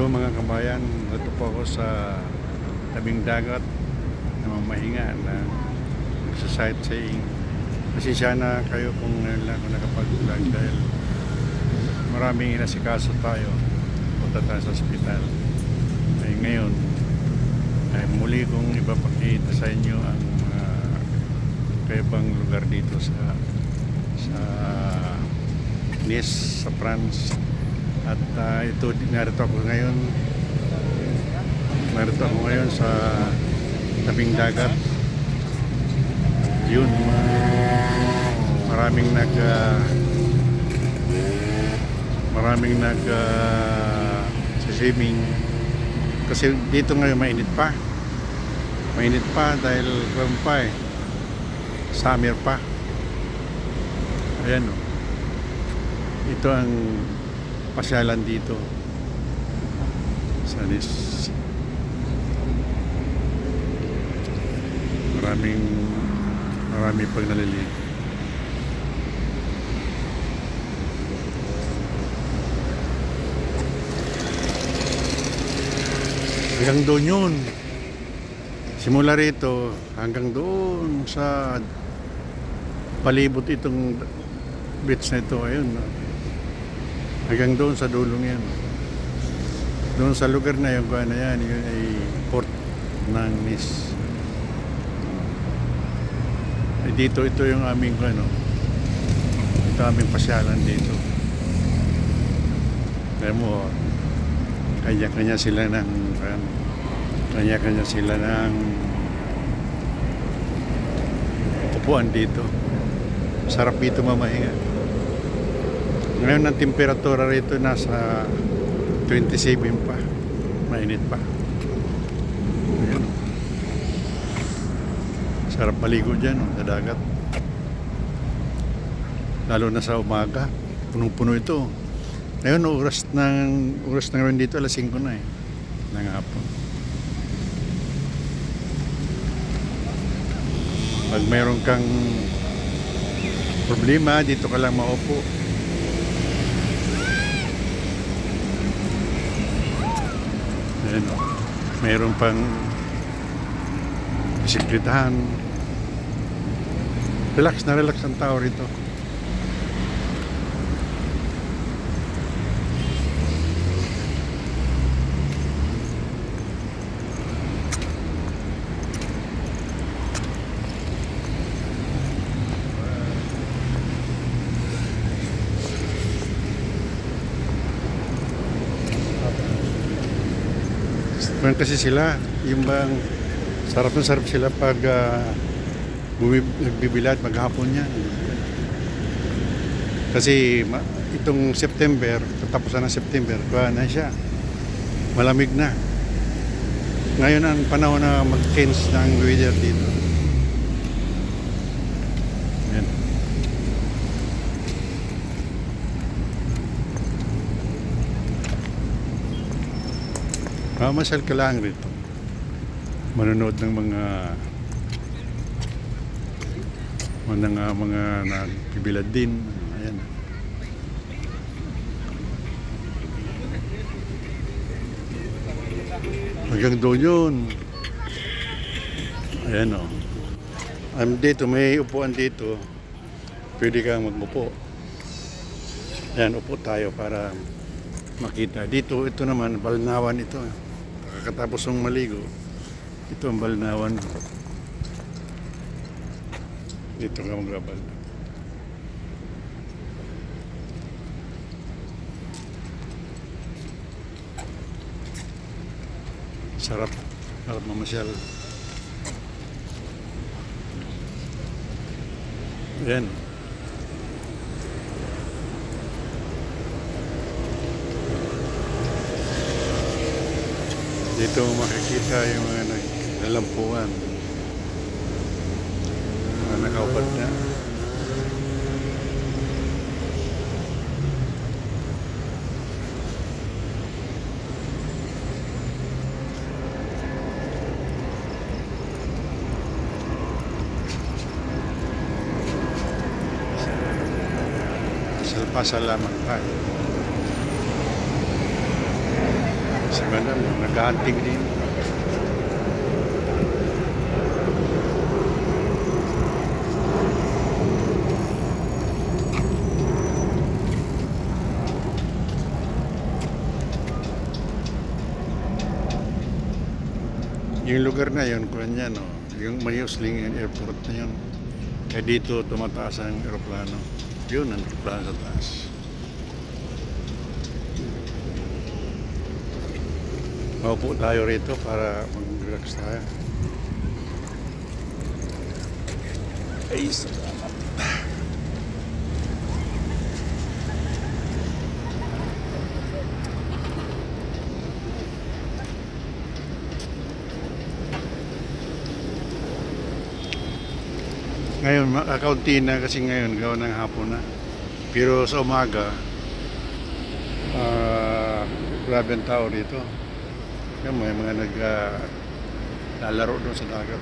Hello mga kabayan, ito po ako sa tabing dagat na mamahinga na nagsa-sightseeing. Pasensya na kayo kung ngayon lang ako nakapag-vlog dahil maraming inasikaso tayo. Punta tayo sa ospital. Ay ngayon ay muli kong ipapakita sa inyo ang mga kaibang lugar dito sa Nice, sa France. At narito ako ngayon sa tabing dagat. Yun, maraming swimming kasi dito ngayon mainit pa dahil summer pa. Ayan o, ito ang pasyalan dito sa Nice. Marami pag naliligo. Hanggang doon yun, simula rito hanggang doon sa palibot itong beach na ito. Ayun, hanggang doon sa dulong yan. Doon sa lugar na yun, yun ay port ng Nice. Dito, ito yung aming ito aming pasyalan dito. Kaya mo, kanya-kanya sila ng upuan dito. Sarap dito mamahinga. Ngayon ang temperatura rito nasa 27 pa. Mainit pa. Ayan. Sarap maligo dyan sa dagat. Lalo na sa umaga. Punong-puno ito. Ngayon oras na ngayon dito alas 5 na ng hapon. Pag mayroon kang problema, dito ka lang maupo. Ayan, mayroon pang bisikletahan. Relax ang tao rito. Kasi sila, yung bang sarap sila pag nagbibilad maghapon yan. Kasi itong September, katapusan ng September, na siya, malamig na. Ngayon ang panahon na mag-change ng weather dito. Yan. Mamasal ka lang rito. Manonood ng mga nagbibilad din. Ayan. Hanggang doon yun. Ayan o. Dito, may upuan dito. Pwede kang magmupo. Ayan, upo tayo para makita. Dito, ito naman, balnawan ito. Kakatapos ng maligo. Ito ang balnawan. Dito ka magbabal. Sarap mamasyal. Ayan. Dito makikita yung mga naglalampuan. Mga nakaupat na. Pasalamat tayo. Si Madam, nag-hunting din. Yung lugar na yun, kung yan, no, yung Mayusling Airport na yun. Kaya dito tumataas ang aeroplano. Yun ang aeroplano sa taas. Maupo tayo rito para mag-relax tayo. Ay, salamat. Ngayon, kakaunti na kasi ngayon, gawa ng hapon na. Pero sa umaga, grabe ang tao dito. Yan, may mga lalaro doon sa dagat.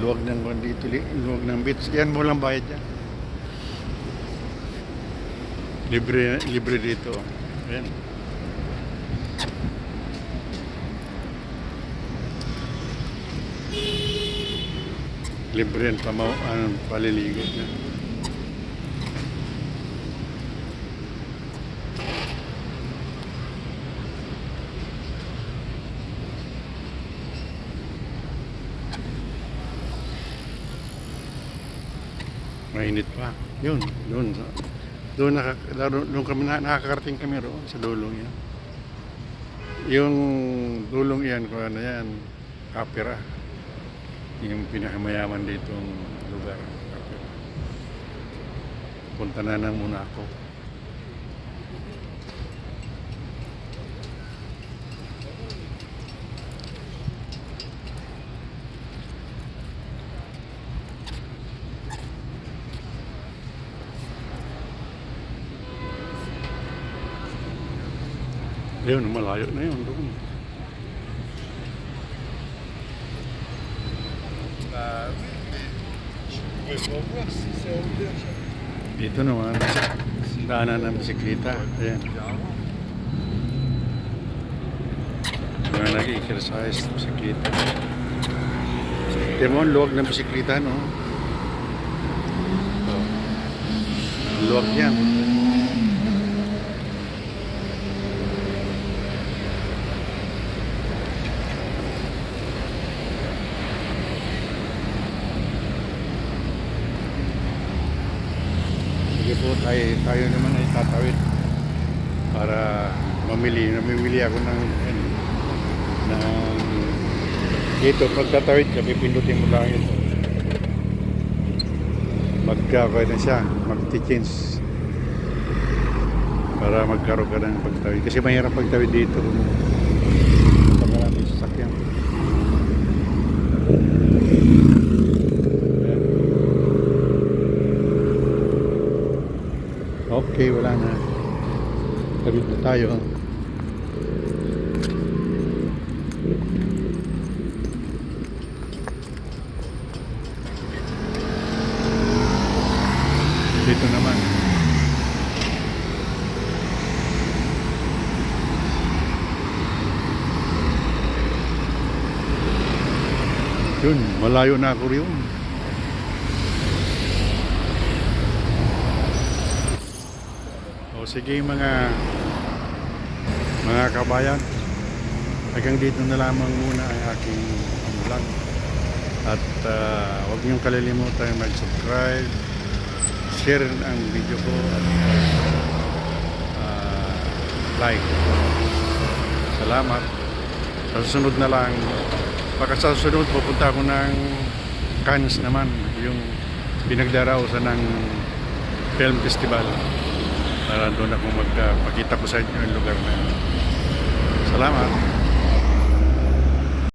Luwag ng dito, luwag ng beach. Yan, walang bayad yan. Libre dito. Ayan. Libre yan paliligo niya. Mainit pa. Yun, doon kami nakakarating kami roon sa dulong yan. Yung dulong yan, kung ano yan, Kapira. Yung pinakamayaman ditong lugar. Kapira. Punta na muna ako. Ayun, malayo na yun doon. Dito naman, daanan ng bisikleta. Ayan. Mga nag-exercise ng bisikleta. Tignan mo, ang luwag ng bisikleta, no? Ang luwag yan. Sige po, tayo naman ay tatawid para namimili ako ng dito. Pagtatawid ka, pipindutin mo lang ito, magkakaya na siya, mag-change para magkaroon ka ng pagtawid, kasi mahirap pagtawid dito pag maraming sasakyan. Okay, wala na. Tawid na tayo. Dito naman. Yun, malayo na ako rin. O sige mga kabayan, hanggang dito na lamang muna ang aking vlog. At huwag niyong kalilimutan mag-subscribe, share ang video ko at like. Salamat. Sa susunod na lang, baka sa susunod pupunta ako ng Cannes naman, yung pinagdarausan ng film festival. Para doon ako magpakita ko sa inyo yung lugar na yun. Salamat.